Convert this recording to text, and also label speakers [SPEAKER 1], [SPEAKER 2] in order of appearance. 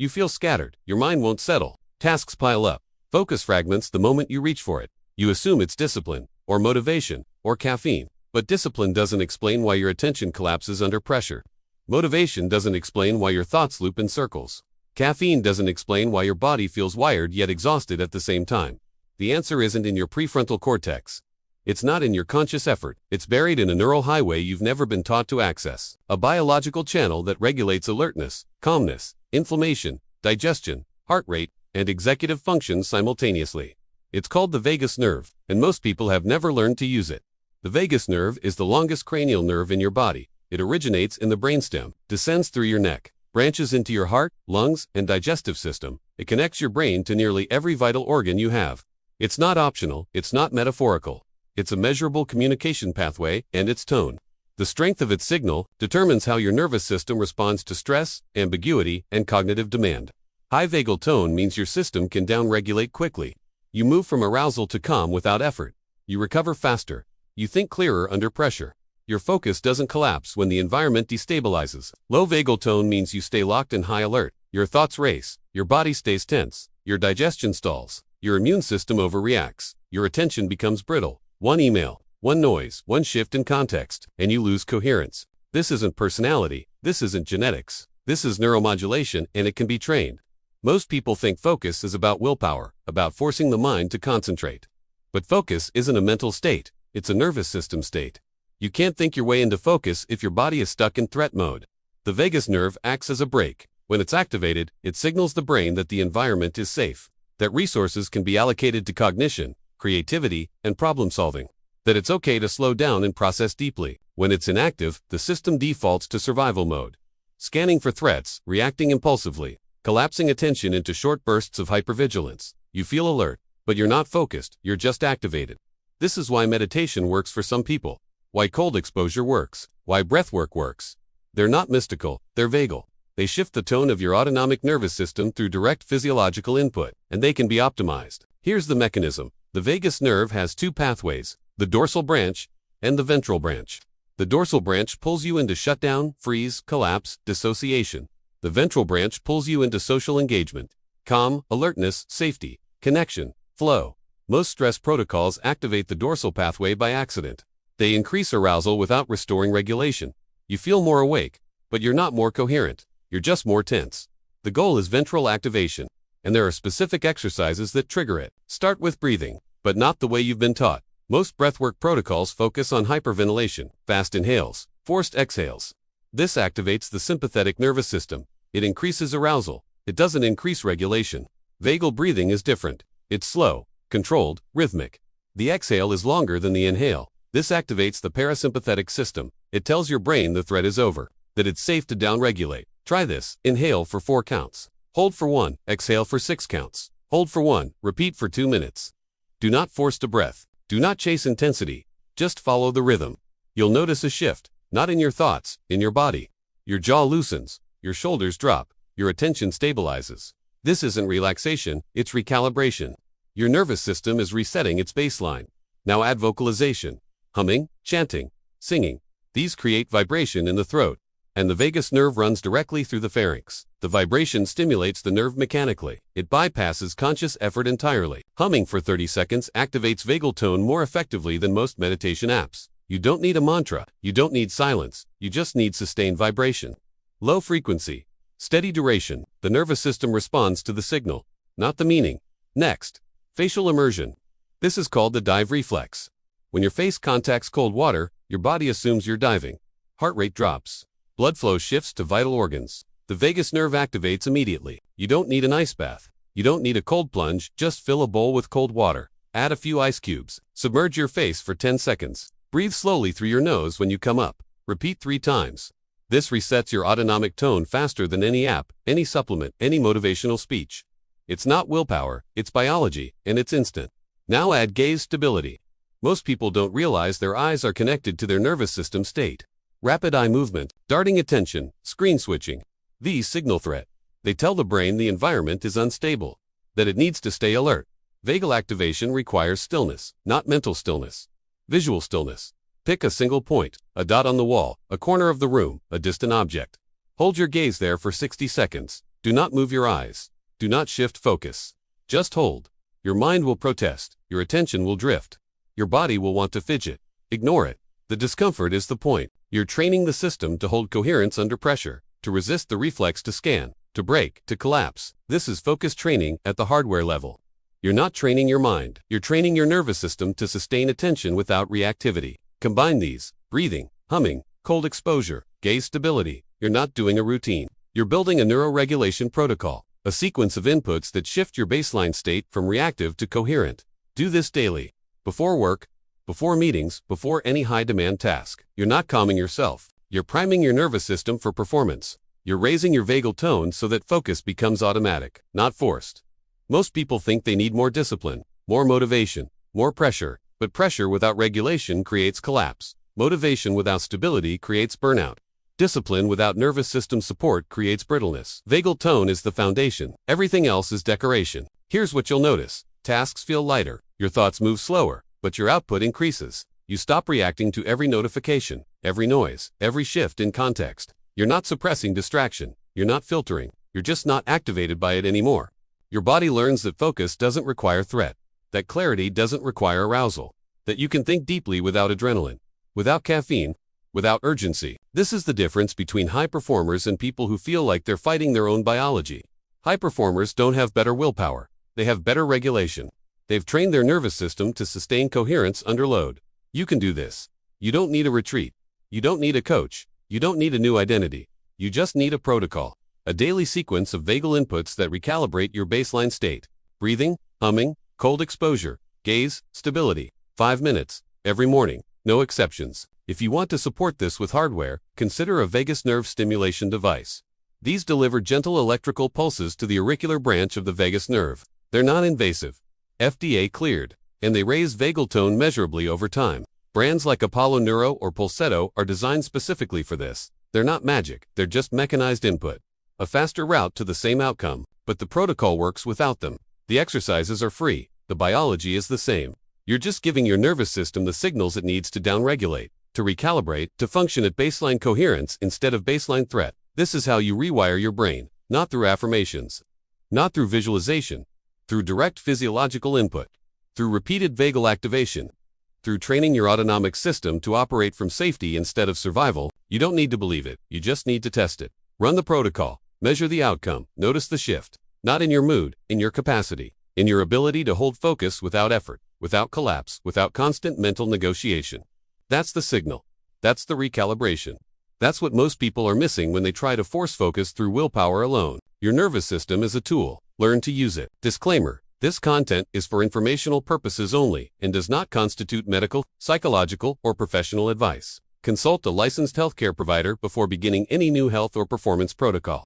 [SPEAKER 1] You feel scattered, your mind won't settle, tasks pile up, focus fragments the moment you reach for it. You assume it's discipline, or motivation, or caffeine. But discipline doesn't explain why your attention collapses under pressure. Motivation doesn't explain why your thoughts loop in circles. Caffeine doesn't explain why your body feels wired yet exhausted at the same time. The answer isn't in your prefrontal cortex. It's not in your conscious effort. It's buried in a neural highway you've never been taught to access. A biological channel that regulates alertness, calmness, inflammation, digestion, heart rate, and executive functions simultaneously. It's called the vagus nerve, and most people have never learned to use it. The vagus nerve is the longest cranial nerve in your body. It originates in the brainstem, descends through your neck, branches into your heart, lungs, and digestive system. It connects your brain to nearly every vital organ you have. It's not optional, it's not metaphorical. It's a measurable communication pathway, and its tone. The strength of its signal determines how your nervous system responds to stress, ambiguity, and cognitive demand. High vagal tone means your system can downregulate quickly. You move from arousal to calm without effort. You recover faster. You think clearer under pressure. Your focus doesn't collapse when the environment destabilizes. Low vagal tone means you stay locked in high alert. Your thoughts race. Your body stays tense. Your digestion stalls. Your immune system overreacts. Your attention becomes brittle. One email, one noise, one shift in context, and you lose coherence. This isn't personality. This isn't genetics. This is neuromodulation, and it can be trained. Most people think focus is about willpower, about forcing the mind to concentrate. But focus isn't a mental state. It's a nervous system state. You can't think your way into focus if your body is stuck in threat mode. The vagus nerve acts as a brake. When it's activated, it signals the brain that the environment is safe, that resources can be allocated to cognition, creativity, and problem solving, that it's okay to slow down and process deeply. When it's inactive, the system defaults to survival mode, scanning for threats, reacting impulsively, collapsing attention into short bursts of hypervigilance. You feel alert, but you're not focused, you're just activated. This is why meditation works for some people, why cold exposure works, why breathwork works. They're not mystical, they're vagal. They shift the tone of your autonomic nervous system through direct physiological input, and they can be optimized. Here's the mechanism. The vagus nerve has two pathways, the dorsal branch and the ventral branch. The dorsal branch pulls you into shutdown, freeze, collapse, dissociation. The ventral branch pulls you into social engagement, calm, alertness, safety, connection, flow. Most stress protocols activate the dorsal pathway by accident. They increase arousal without restoring regulation. You feel more awake, but you're not more coherent. You're just more tense. The goal is ventral activation, and there are specific exercises that trigger it. Start with breathing, but not the way you've been taught. Most breathwork protocols focus on hyperventilation, fast inhales, forced exhales. This activates the sympathetic nervous system. It increases arousal. It doesn't increase regulation. Vagal breathing is different. It's slow, controlled, rhythmic. The exhale is longer than the inhale. This activates the parasympathetic system. It tells your brain the threat is over, that it's safe to downregulate. Try this. Inhale for 4 counts. Hold for 1, exhale for 6 counts. Hold for 1, repeat for 2 minutes. Do not force the breath. Do not chase intensity. Just follow the rhythm. You'll notice a shift, not in your thoughts, in your body. Your jaw loosens, your shoulders drop, your attention stabilizes. This isn't relaxation, it's recalibration. Your nervous system is resetting its baseline. Now add vocalization, humming, chanting, singing. These create vibration in the throat, and the vagus nerve runs directly through the pharynx. The vibration stimulates the nerve mechanically. It bypasses conscious effort entirely. Humming for 30 seconds activates vagal tone more effectively than most meditation apps. You don't need a mantra. You don't need silence. You just need sustained vibration. Low frequency, steady duration. The nervous system responds to the signal, not the meaning. Next, facial immersion. This is called the dive reflex. When your face contacts cold water, your body assumes you're diving. Heart rate drops. Blood flow shifts to vital organs. The vagus nerve activates immediately. You don't need an ice bath. You don't need a cold plunge. Just fill a bowl with cold water. Add a few ice cubes. Submerge your face for 10 seconds. Breathe slowly through your nose when you come up. Repeat 3 times. This resets your autonomic tone faster than any app, any supplement, any motivational speech. It's not willpower, it's biology, and it's instant. Now add gaze stability. Most people don't realize their eyes are connected to their nervous system state. Rapid eye movement, darting attention, screen switching. These signal threat. They tell the brain the environment is unstable, that it needs to stay alert. Vagal activation requires stillness, not mental stillness. Visual stillness. Pick a single point, a dot on the wall, a corner of the room, a distant object. Hold your gaze there for 60 seconds. Do not move your eyes. Do not shift focus. Just hold. Your mind will protest. Your attention will drift. Your body will want to fidget. Ignore it. The discomfort is the point. You're training the system to hold coherence under pressure, to resist the reflex to scan, to break, to collapse. This is focus training at the hardware level. You're not training your mind. You're training your nervous system to sustain attention without reactivity. Combine these: breathing, humming, cold exposure, gaze stability. You're not doing a routine. You're building a neuroregulation protocol, a sequence of inputs that shift your baseline state from reactive to coherent. Do this daily. Before work, before meetings, before any high-demand task. You're not calming yourself. You're priming your nervous system for performance. You're raising your vagal tone so that focus becomes automatic, not forced. Most people think they need more discipline, more motivation, more pressure, but pressure without regulation creates collapse. Motivation without stability creates burnout. Discipline without nervous system support creates brittleness. Vagal tone is the foundation. Everything else is decoration. Here's what you'll notice. Tasks feel lighter. Your thoughts move slower, but your output increases. You stop reacting to every notification, every noise, every shift in context. You're not suppressing distraction. You're not filtering. You're just not activated by it anymore. Your body learns that focus doesn't require threat, that clarity doesn't require arousal, that you can think deeply without adrenaline, without caffeine, without urgency. This is the difference between high performers and people who feel like they're fighting their own biology. High performers don't have better willpower. They have better regulation. They've trained their nervous system to sustain coherence under load. You can do this. You don't need a retreat. You don't need a coach. You don't need a new identity. You just need a protocol. A daily sequence of vagal inputs that recalibrate your baseline state. Breathing, humming, cold exposure, gaze, stability. 5 minutes, every morning, no exceptions. If you want to support this with hardware, consider a vagus nerve stimulation device. These deliver gentle electrical pulses to the auricular branch of the vagus nerve. They're non-invasive, FDA cleared, and they raise vagal tone measurably over time. Brands like Apollo Neuro or Pulsetto are designed specifically for this. They're not magic, they're just mechanized input. A faster route to the same outcome, but the protocol works without them. The exercises are free, the biology is the same. You're just giving your nervous system the signals it needs to downregulate, to recalibrate, to function at baseline coherence instead of baseline threat. This is how you rewire your brain, not through affirmations, not through visualization, through direct physiological input, through repeated vagal activation, through training your autonomic system to operate from safety instead of survival. You don't need to believe it, you just need to test it. Run the protocol. Measure the outcome, notice the shift, not in your mood, in your capacity, in your ability to hold focus without effort, without collapse, without constant mental negotiation. That's the signal. That's the recalibration. That's what most people are missing when they try to force focus through willpower alone. Your nervous system is a tool. Learn to use it. Disclaimer: this content is for informational purposes only and does not constitute medical, psychological, or professional advice. Consult a licensed healthcare provider before beginning any new health or performance protocol.